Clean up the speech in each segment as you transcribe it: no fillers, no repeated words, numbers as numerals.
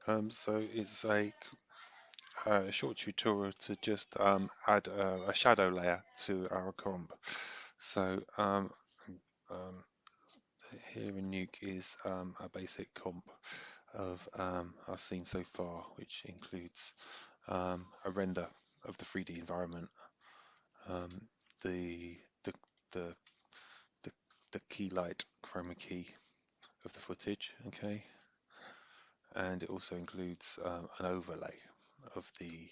So it's a short tutorial to just add a shadow layer to our comp. So um, here in Nuke is a basic comp of our scene so far, which includes a render of the 3D environment, um, the, the the the the key light chroma key of the footage, okay, and it also includes an overlay of the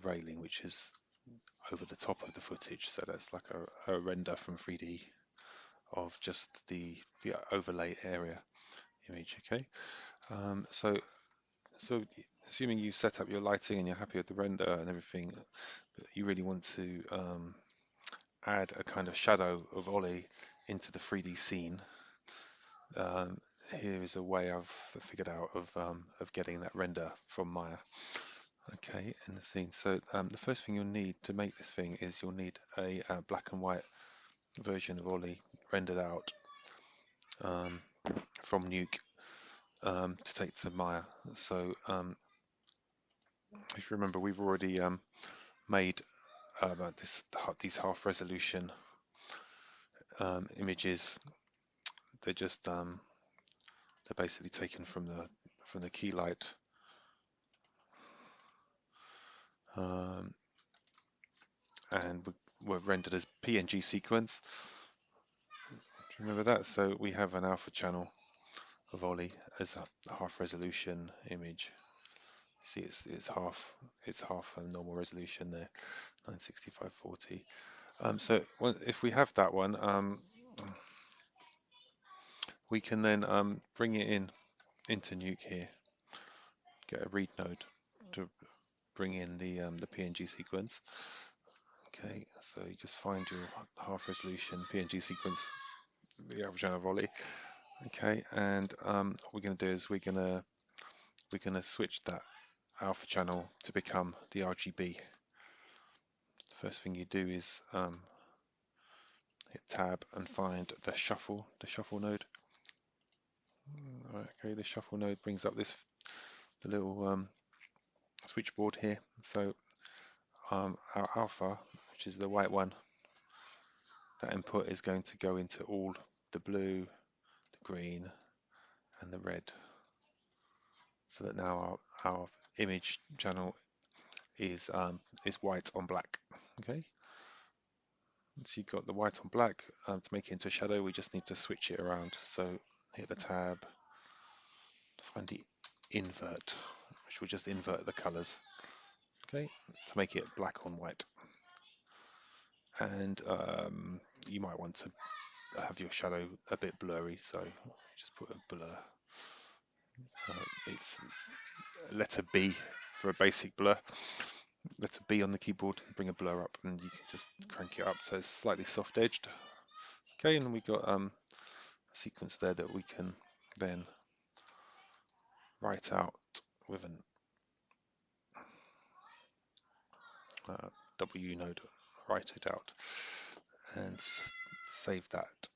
railing, which is over the top of the footage. So that's like a render from 3D of just the overlay area image. Okay. Um, so so assuming you set up your lighting and you're happy with the render and everything, but you really want to add a kind of shadow of Ollie into the 3D scene. Um, Here is a way I've figured out of getting that render from Maya. Okay, in the scene. So the first thing you'll need to make this thing is you'll need a black and white version of Ollie rendered out um, from Nuke to take to Maya. So if you remember, we've already made these half resolution images. They're just they're basically taken from the key light, um, and were rendered as PNG sequence. Do you remember that? So we have an alpha channel of Ollie as a half resolution image. See, it's half a normal resolution there, 960 by 40. So if we have that one, we can then bring it into Nuke here, get a read node to bring in the PNG sequence. Okay, so you just find your half resolution PNG sequence, the Alvejano volley. Okay, and what we're going to do is we're gonna switch that alpha channel to become the RGB. The first thing you do is hit tab and find the shuffle node. Okay, the shuffle node brings up the little switchboard here. So our alpha, which is the white one, that input is going to go into all the blue, the green, and the red, so that now our image channel is white on black. Okay, so you've got the white on black. To make it into a shadow, we just need to switch it around. So hit the tab, find the invert, which will just invert the colors. Okay, to make it black on white. And you might want to have your shadow a bit blurry, so just put a blur. It's letter B for a basic blur. Letter B on the keyboard, bring a blur up, and you can just crank it up so it's slightly soft edged. Okay, and we got a sequence there that we can then write out with an W node, write it out and save that.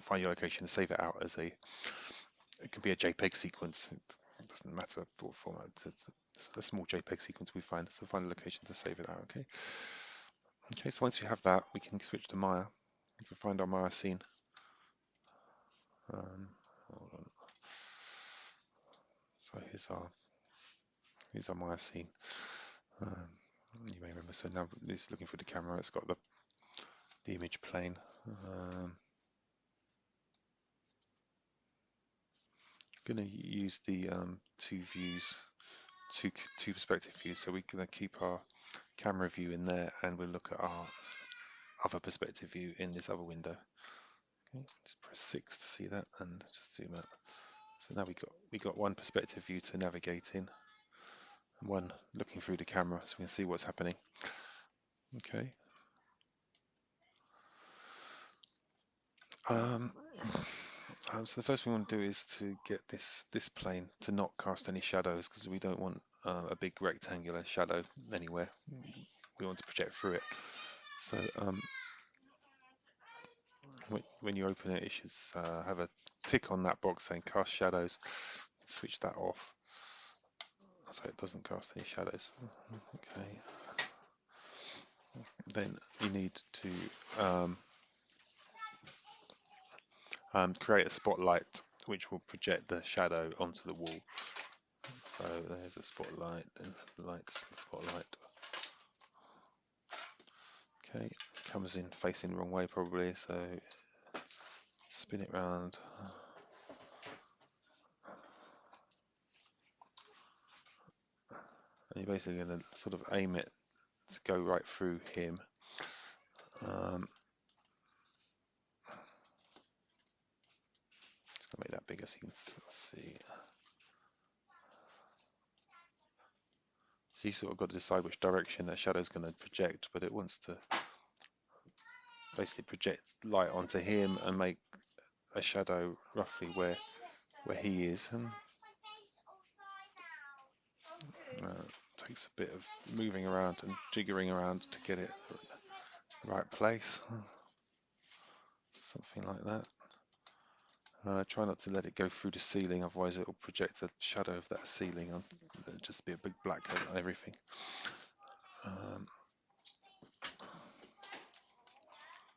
Find your location and save it out as it can be a JPEG sequence. It doesn't matter what format. It's a small JPEG sequence we find. So find a location to save it out. Okay. Okay. So once you have that, we can switch to Maya. So find our Maya scene. Hold on. So here's our Maya scene. Um, you may remember. So now it's looking for the camera. It's got the image plane. Going to use the two views, two perspective views, so we can keep our camera view in there, and we'll look at our other perspective view in this other window. Okay, just press 6 to see that, and just zoom out. So now we got one perspective view to navigate in, and one looking through the camera, so we can see what's happening. Okay. So the first thing we want to do is to get this plane to not cast any shadows, because we don't want a big rectangular shadow anywhere. We want to project through it. So when you open it, it should have a tick on that box saying cast shadows. Switch that off so it doesn't cast any shadows. Okay. Then you need to create a spotlight which will project the shadow onto the wall. So there's a spotlight and lights the spotlight. Okay, comes in facing the wrong way probably, so spin it round. And you're basically going to sort of aim it to go right through him. Just going to make that bigger so you can see. So you sort of got to decide which direction that shadow's going to project, but it wants to basically project light onto him and make a shadow roughly where he is. And takes a bit of moving around and jiggering around to get it the right place. Something like that. Try not to let it go through the ceiling, otherwise it will project a shadow of that ceiling on. It'll just be a big black coat on everything.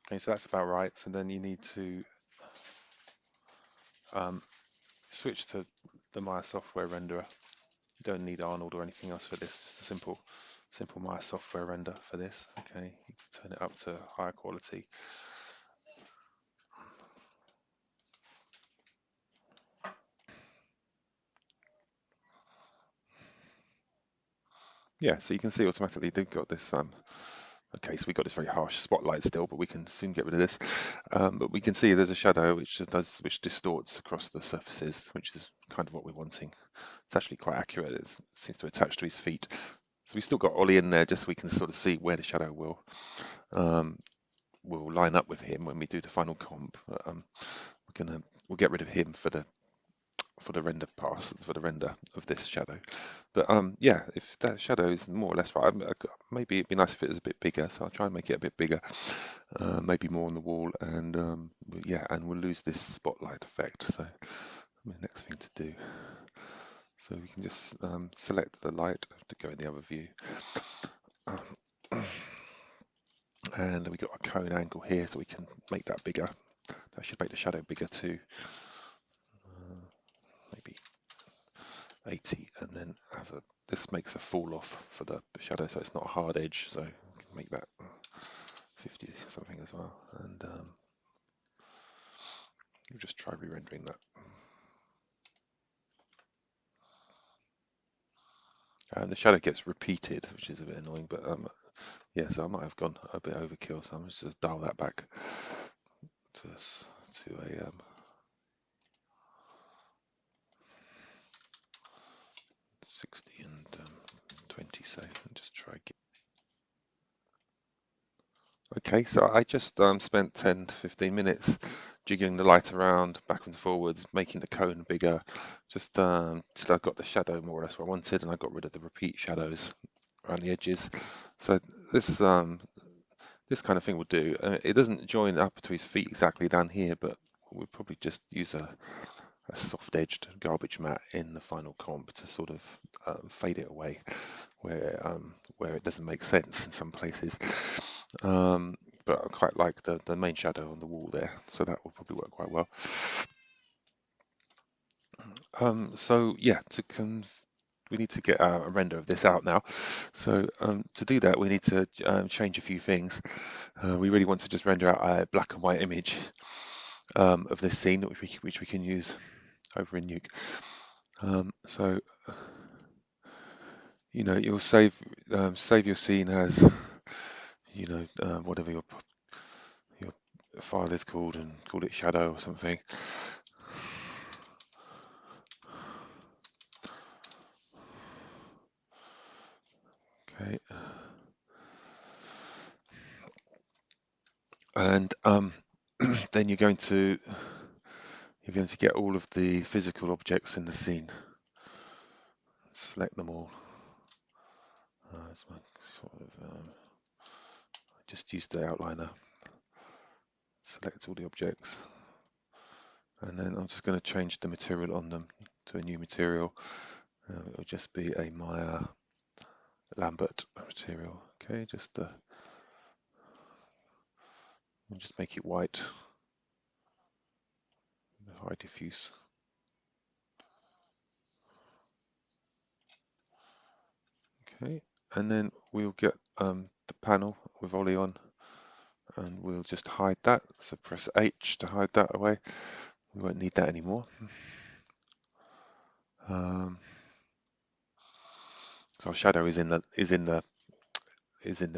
Okay, so that's about right. So then you need to switch to the Maya software renderer. You don't need Arnold or anything else for this, just a simple Maya software render for this. Okay, you can turn it up to higher quality. Yeah, so you can see automatically they've got this okay, so we've got this very harsh spotlight still, but we can soon get rid of this. But we can see there's a shadow which distorts across the surfaces, which is kind of what we're wanting. It's actually quite accurate. It seems to attach to his feet. So we've still got Ollie in there just so we can sort of see where the shadow will line up with him when we do the final comp. We'll get rid of him for the render pass, for the render of this shadow. But yeah, if that shadow is more or less right, maybe it'd be nice if it was a bit bigger, so I'll try and make it a bit bigger, maybe more on the wall, and yeah, and we'll lose this spotlight effect. So the next thing to do, so we can just select the light to go in the other view. And we got a cone angle here, so we can make that bigger. That should make the shadow bigger too. Maybe 80, and then this makes a fall off for the shadow, so it's not a hard edge. So we can make that 50 something as well, and we'll just try re-rendering that. And the shadow gets repeated, which is a bit annoying, but yeah, so I might have gone a bit overkill, so I'm just going to dial that back to a 60 and 20, say, and just try again. Okay, so I just spent 10 to 15 minutes jigging the light around back and forwards, making the cone bigger, just till I got the shadow more or less where I wanted, and I got rid of the repeat shadows around the edges. So this this kind of thing will do. It doesn't join up to his feet exactly down here, but we'll probably just use a soft-edged garbage mat in the final comp to sort of fade it away where it doesn't make sense in some places. But I quite like the main shadow on the wall there, so that will probably work quite well. So yeah, we need to get a render of this out now. So to do that, we need to change a few things. We really want to just render out a black and white image of this scene, which we can use over in Nuke. So you'll save your scene as whatever your file is called, and call it shadow or something. Okay. And then you're going to get all of the physical objects in the scene. Select them all. It's my sort of just use the outliner, select all the objects, and then I'm just going to change the material on them to a new material. It'll just be a Maya Lambert material. Okay, just make it white, high diffuse. Okay, and then we'll get the panel with Ollie on, and we'll just hide that. So press H to hide that away. We won't need that anymore. So our shadow is in the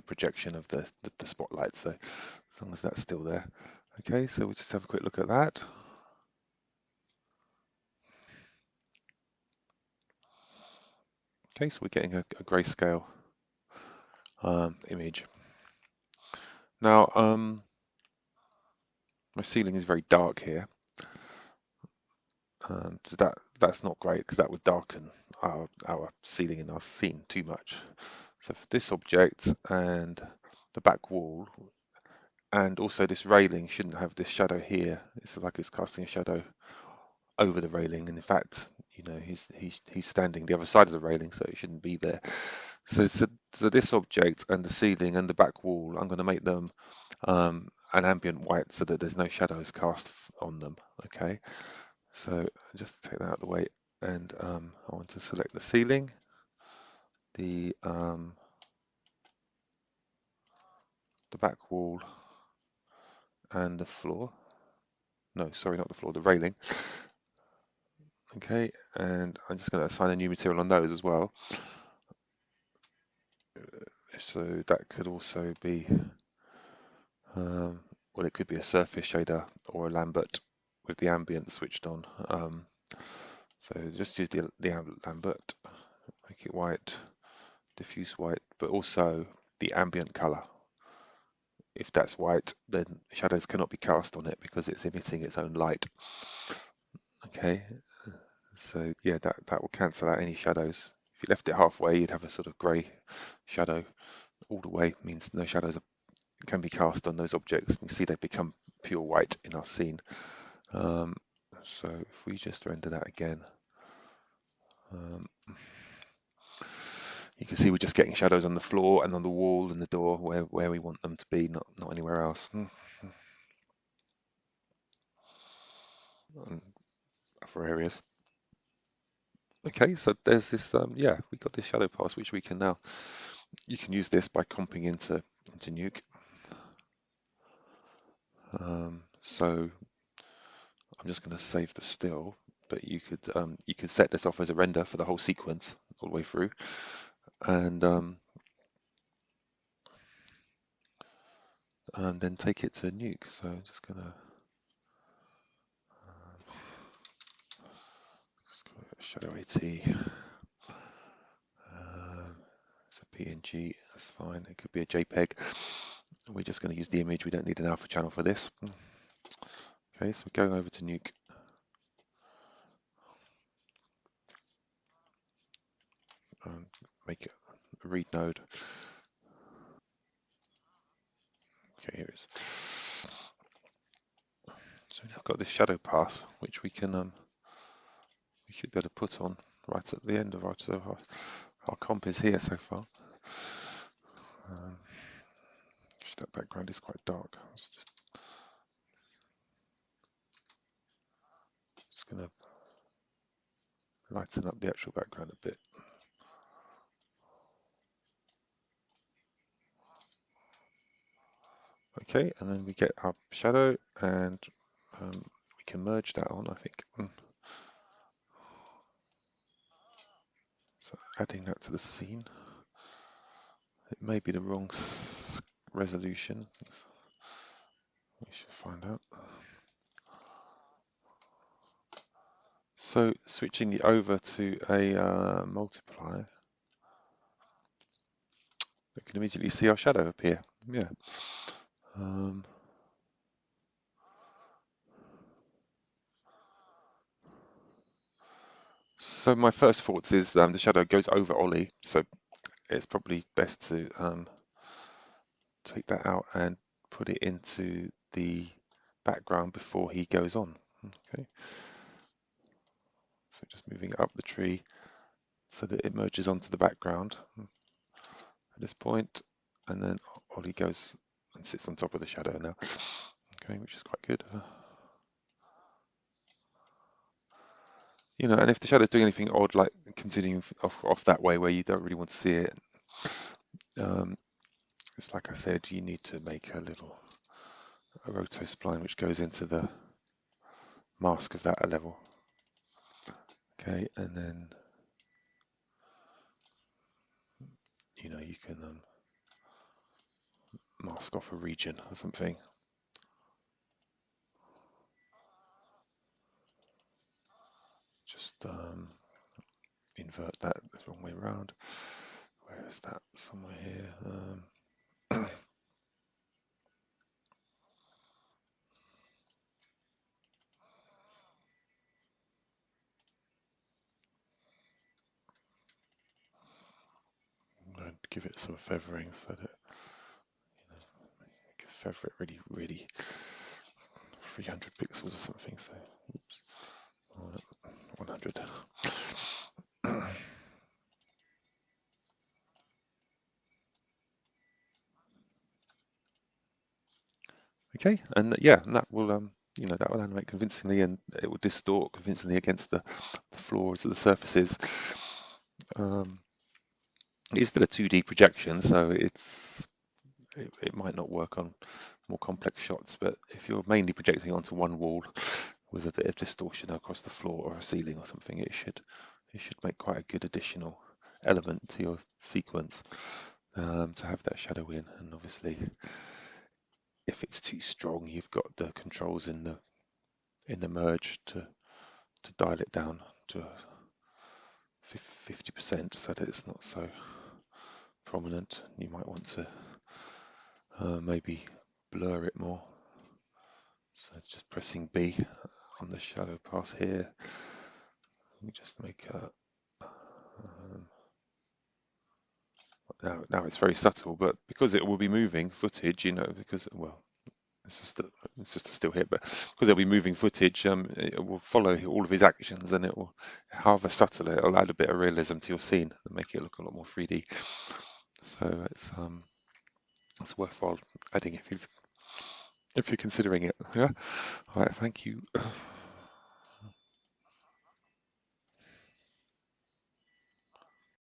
projection of the spotlight. So as long as that's still there. Okay, so we'll just have a quick look at that. Okay, so we're getting a grayscale image. Now, my ceiling is very dark here. So that's not great because that would darken our ceiling in our scene too much. So for this object and the back wall, and also this railing shouldn't have this shadow here. It's like it's casting a shadow over the railing, and in fact, he's standing the other side of the railing, so it shouldn't be there. So this object and the ceiling and the back wall, I'm going to make them an ambient white so that there's no shadows cast on them. Okay, so just take that out of the way, and I want to select the ceiling, the back wall, and the floor. No, sorry, not the floor, the railing. Okay, and I'm just going to assign a new material on those as well. So that could also be, well, it could be a surface shader or a Lambert with the ambient switched on. So just use the Lambert, make it white, diffuse white, but also the ambient color. If that's white, then shadows cannot be cast on it because it's emitting its own light. Okay, so yeah, that will cancel out any shadows. If you left it halfway, you'd have a sort of grey shadow. All the way means no shadows can be cast on those objects. You see they become pure white in our scene. So if we just render that again, you can see we're just getting shadows on the floor and on the wall and the door where we want them to be, not anywhere else. And other areas. Okay, so there's this, yeah, we got this shadow pass, which we can now, you can use this by comping into Nuke. So I'm just going to save the still, but you could set this off as a render for the whole sequence all the way through, and then take it to Nuke. So I'm just gonna shadow AT. It's a PNG, that's fine. It could be a JPEG. We're just going to use the image. We don't need an alpha channel for this. Okay, so we're going over to Nuke. And make it a read node. Okay, here it is. So now I've got this shadow pass, which we should be able to put on right at the end of our comp is here so far. That background is quite dark. It's just going to lighten up the actual background a bit. Okay, and then we get our shadow, and we can merge that on, I think. So adding that to the scene. It may be the wrong resolution. We should find out. So switching it over to a multiply, we can immediately see our shadow appear. Yeah. So my first thoughts is the shadow goes over Ollie, so it's probably best to take that out and put it into the background before he goes on. Okay, so just moving it up the tree so that it merges onto the background at this point, and then Ollie goes and sits on top of the shadow now. Okay, which is quite good. And if the shadow's doing anything odd, like continuing off that way where you don't really want to see it, um, it's like I said, you need to make a roto spline which goes into the mask of that level. Okay, and then you can mask off a region or something. Just invert that the wrong way around. Where is that? Somewhere here. I'm going to give it some feathering so that you can feather it really, really 300 pixels or something. So, oops, 100. Okay, and yeah, and that will animate convincingly, and it will distort convincingly against the floors of the surfaces. It's still a 2D projection, so it might not work on more complex shots, but if you're mainly projecting onto one wall with a bit of distortion across the floor or a ceiling or something, it should make quite a good additional element to your sequence to have that shadow in. And obviously, if it's too strong, you've got the controls in the merge to dial it down to 50% so that it's not so prominent. You might want to maybe blur it more. So just pressing B on the shadow path here. We just make now it's very subtle, but because it will be moving footage, because it's just a still hit, but because it'll be moving footage, it will follow all of his actions, and it will, however subtle, it'll add a bit of realism to your scene and make it look a lot more 3D. So it's worthwhile adding if you're considering it. Yeah. All right. Thank you.